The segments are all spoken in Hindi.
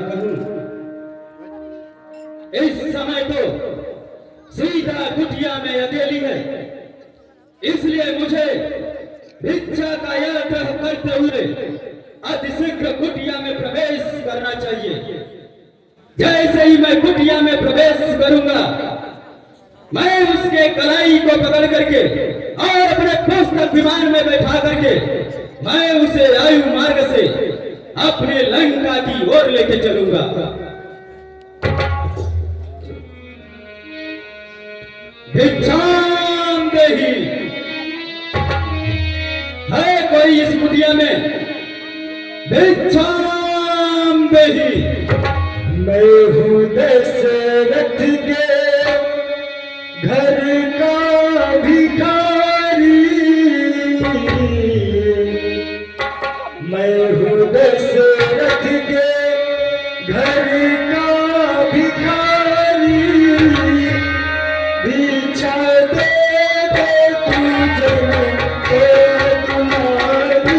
कहूं, इस समय तो सीता कुटिया में अकेली है, इसलिए मुझे भिक्षा का यात्रा करते हुए अतिशीघ्र कुटिया में प्रवेश करना चाहिए। जैसे ही मैं कुटिया में प्रवेश करूंगा, मैं उसके कलाई को पकड़ करके और अपने पुस्तक विमान में बैठा करके मैं उसे वायु मार्ग से अपने लंका की ओर लेके चलूंगा। भिक्षाम देहि, है कोई इस कुटिया में? भिक्षाम देहि। मैं हूँ दशरथ के घर का भिखारी, मैं हूँ दशरथ के घर का भिखारी, भिक्षा दे दे तुझे तुम्हारी।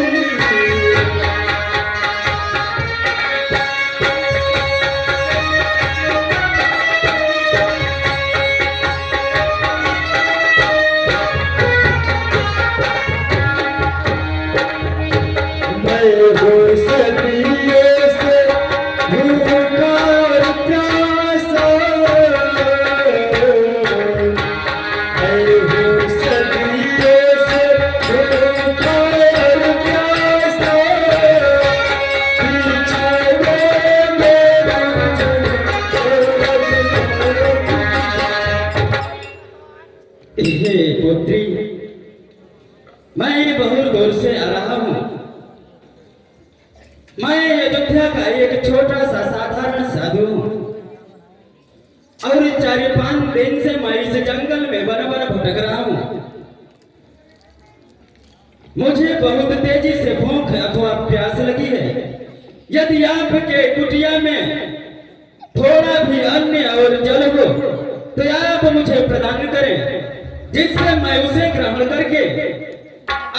पुत्री, मैं बहुत दूर से आ रहा हूं। मैं अयोध्या का एक छोटा सा साधारण साधु हूं और 4-5 दिन से मैं इस जंगल में वन वन भटक रहा हूं। मुझे बहुत तेजी से भूख अथवा प्यास लगी है। यदि आपके कुटिया में थोड़ा भी अन्न और जल हो तो आप मुझे प्रदान करें, जिससे मैं उसे ग्रहण करके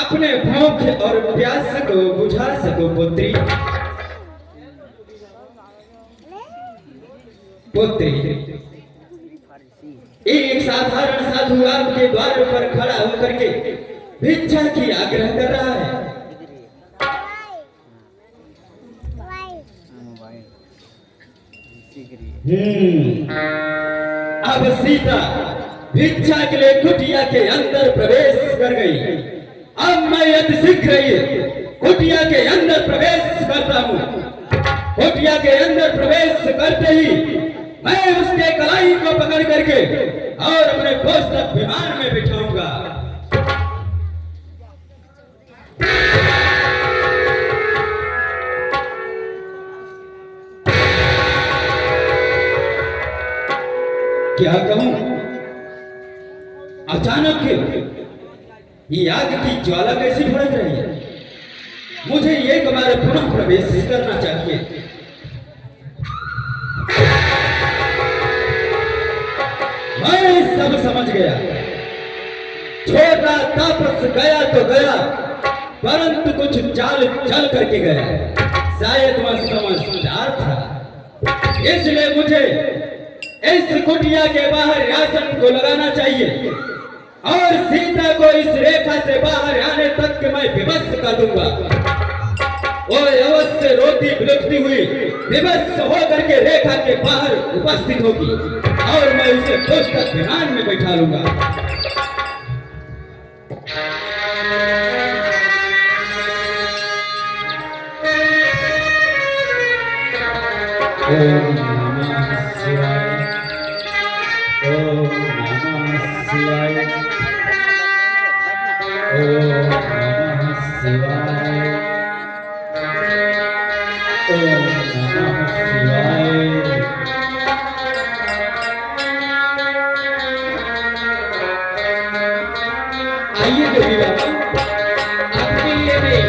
अपने भूख और प्यास को बुझा सकूं। पुत्री, पुत्री, एक साधारण साधु आपके द्वार पर खड़ा होकर के भिक्षा की आग्रह कर रहा है। अब सीता भिक्षा के लिए कुटिया के अंदर प्रवेश कर गई। अब मैं अतिशीघ्र ही कुटिया के अंदर प्रवेश करता हूँ। कुटिया के अंदर प्रवेश करते ही मैं उसके कलाई को पकड़ करके और अपने पुस्तक विमान में बिठाऊंगा। क्या कहूं, अचानक ये आग की ज्वाला कैसी भड़क रही है? मुझे एक बार पुनः प्रवेश करना चाहिए। मैं सब समझ गया। छोटा तापस गया तो गया, परंतु कुछ चाल चल करके गया। शायद वह समझदार था, इसलिए मुझे इस कुटिया के बाहर आसन को लगाना चाहिए और सीता को इस रेखा से बाहर आने तक के मैं विवश कर दूंगा। वो अवश्य रोती बिलखती हुई विवश होकर के रेखा के बाहर उपस्थित होगी और मैं उसे पुस्तक विमान में बैठा लूंगा। ओम नमः शिवाय, ओम नमः शिवाय, ओम नमः शिवाय, ओम नमः शिवाय। आइए देवी बाबा, आपके लिए मैं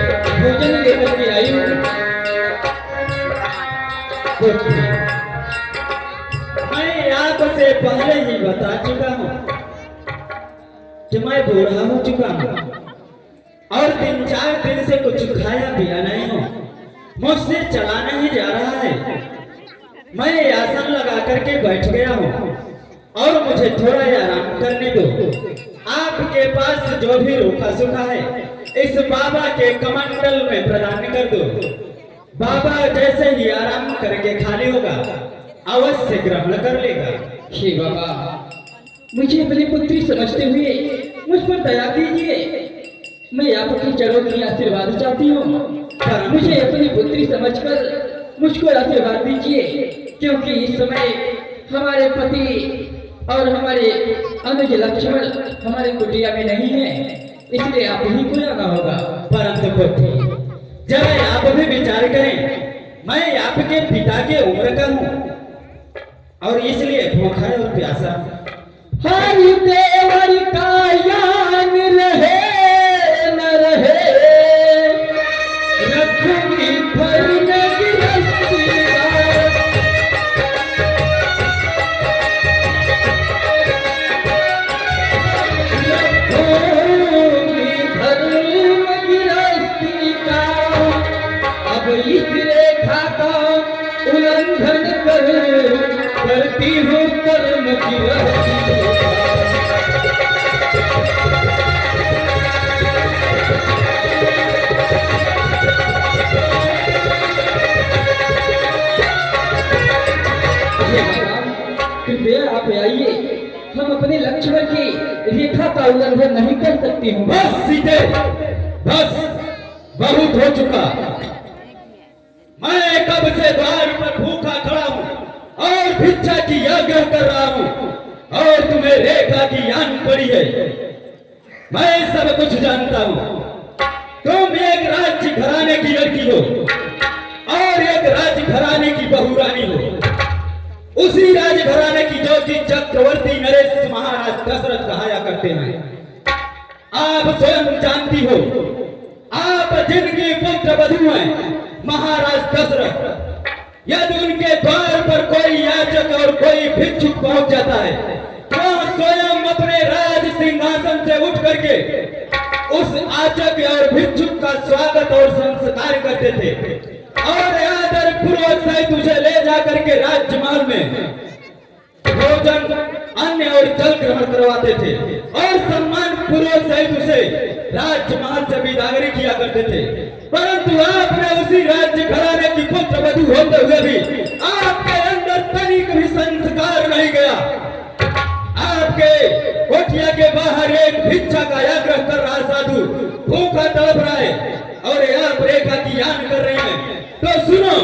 भोजन लेकर के आई हूँ। मैं आपसे पहले ही बता चुका हूँ कि मैं बूढ़ा हो चुका हूँ और 3-4 दिन से कुछ खाया पिया नहीं हूँ। मुझसे चला नहीं जा रहा है। मैं आसन लगा करके बैठ गया हूँ और मुझे थोड़ा ही आराम करने दो। आपके पास जो भी रूखा सूखा है इस बाबा के कमंडल में प्रदान कर दो। बाबा जैसे ही आराम करके खाली होगा अवश्य ग्रहण कर लेगा। हे बाबा, मुझे अपनी पुत्री समझते हुए मुझ पर दया कीजिए। मैं आपके चरणों की आशीर्वाद चाहती हूँ, पर मुझे अपनी पुत्री समझकर मुझको आशीर्वाद दीजिए, क्योंकि इस समय हमारे पति और हमारे अनुज लक्ष्मण हमारे कुटिया में नहीं है, इसलिए आप ही को जाना होगा। परंतु पुत्री, जरा आप भी विचार करें, मैं आपके पिता के उम्र का हूँ और इसलिए भूखा और प्यासा। हर देवर का यान रहे न रहे, रखूंगी भर न गिरफ्ती का, अब इस रेखा का उल्लंघन करती हूँ कर्म की कृपया आप आइए, हम अपने लक्ष्मण की रेखा का उल्लंघन नहीं कर सकती हूँ। बस सीधे, बस बहुत हो चुका। मैं कब से द्वार पर भूखा खड़ा हूँ और भिक्षा की याज्ञा कर रहा हूँ और तुम्हें रेखा की यान पड़ी है। मैं सब कुछ जानता हूँ। तुम एक राज्य घराने की लड़की हो और एक राज्य घराने की बहू रानी हो, उसी राज्य घराने की जो कि चक्रवर्ती नरेश महाराज दशरथ कहाया करते हैं। आप स्वयं जानती हो, आप जिनकी पुत्र वधू हैं महाराज दशरथ, यदि उनके द्वार पर कोई याचक और कोई भिक्षुक पहुंच जाता है तो स्वयं अपने राज सिंहासन से उठ करके उस याचक और भिक्षुक का स्वागत और संस्कार करते थे और आदर पूर्वक सहित उसे ले जाकर के राजमहल में भोजन अन्न और जल ग्रहण करवाते थे और सम्मान पूर्वक सहित उसे राजमहल से विदागरी किया करते थे। परंतु आपने उसी राज्य घराने की पुत्र वधू होते हुए भी आपके अंदर तनिक भी संस्कार नहीं गया। आपके कोठिया के बाहर एक भिक्षा का आग्रह कर रहा साधु भूखा तड़प रहा है और आप रेखा की यान कर रही हैं। तो सुनो,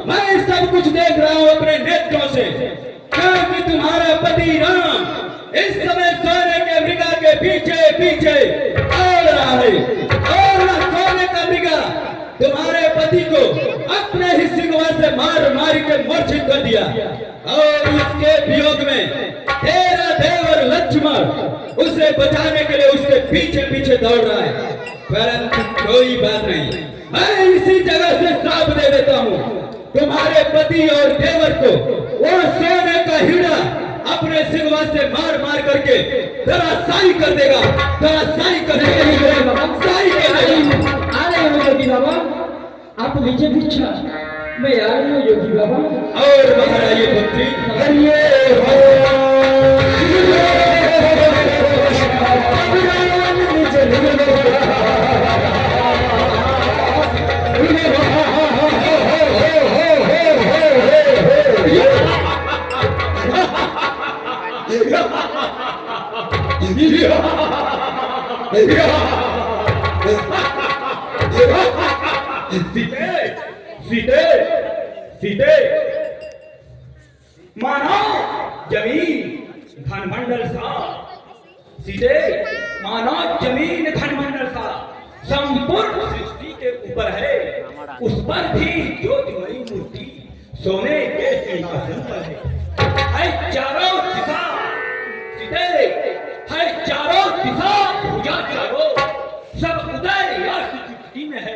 मैं सब कुछ देख रहा हूँ अपने नेत्रों से, क्योंकि तुम्हारा पति राम इस समय सोने के मृगा के पीछे पीछे दौड़ रहा है और सोने का मृगा तुम्हारे पति को अपने ही सिंगवा से मार मार के मूर्छित कर दिया और उसके वियोग में तेरा देवर लक्ष्मण उसे बचाने के लिए उसके पीछे पीछे दौड़ रहा है। परंतु कोई बात नहीं, मैं इसी जगह से श्राप दे देता हूँ, तुम्हारे पति और देवर को वो सोने का हीरा अपने सिंगवा से मार मार करके धराशायी कर देगा, धराशायी कर देगा, धराशायी कर देगा। आ रहे हो योगी बाबा, आप लीजिए भिक्षा, मैं आ रही हूँ योगी बाबा। और बाहर आइए पुत्री। सीधे सीधे मानो जमीन धनमंडल सा, सीधे मानो जमीन धनमंडल सा संपूर्ण सृष्टि के ऊपर है, उस पर भी ज्योतिमयी मूर्ति सोने के सिंहासन पर है चारों दिशा, सीधे है चारों दिशा भुजा चारों, सब उदय या स्थिति में है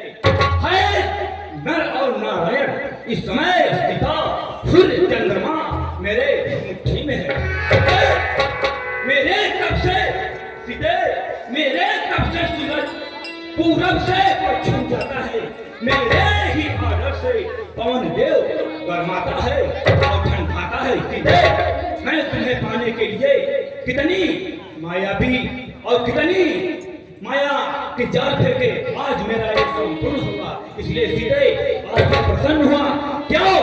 नर और नारायण इस समय स्थिता, सूर्य चंद्रमा मेरे मुट्ठी में है। मेरे कब से सीधे, मेरे कब से सूरज पूरब से पश्चिम जाता है, मेरे ही आदर से पवन देव गरमाता है और सीते, मैं तुम्हें पाने के लिए कितनी मायावी और कितनी माया के जाल फेंके, आज मेरा एक संपूर्ण हुआ। इसलिए सीते आज मैं प्रसन्न हुआ। क्यों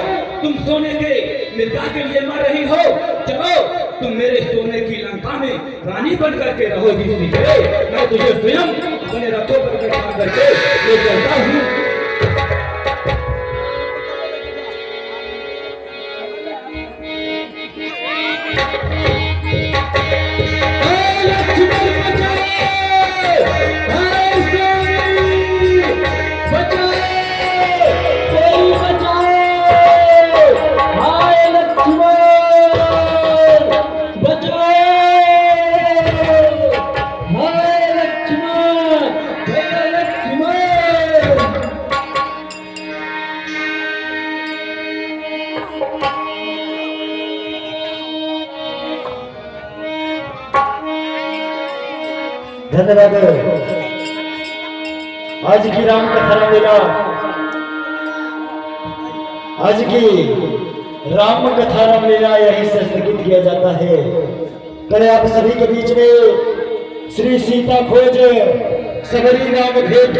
तुम सोने के मृगा के लिए मर रही हो? चलो तुम मेरे सोने की लंका में रानी बन करके रहोगी सीते। मैं तुझे स्वयं अपने रथों पर बैठा करके ले चलता हूँ। धन्यवाद। आज की राम कथा रामलीला, आज की राम कथा रामलीला यहीं से स्थगित किया जाता है। कल आप सभी के बीच में श्री सीता खोज सबरी राम भेंट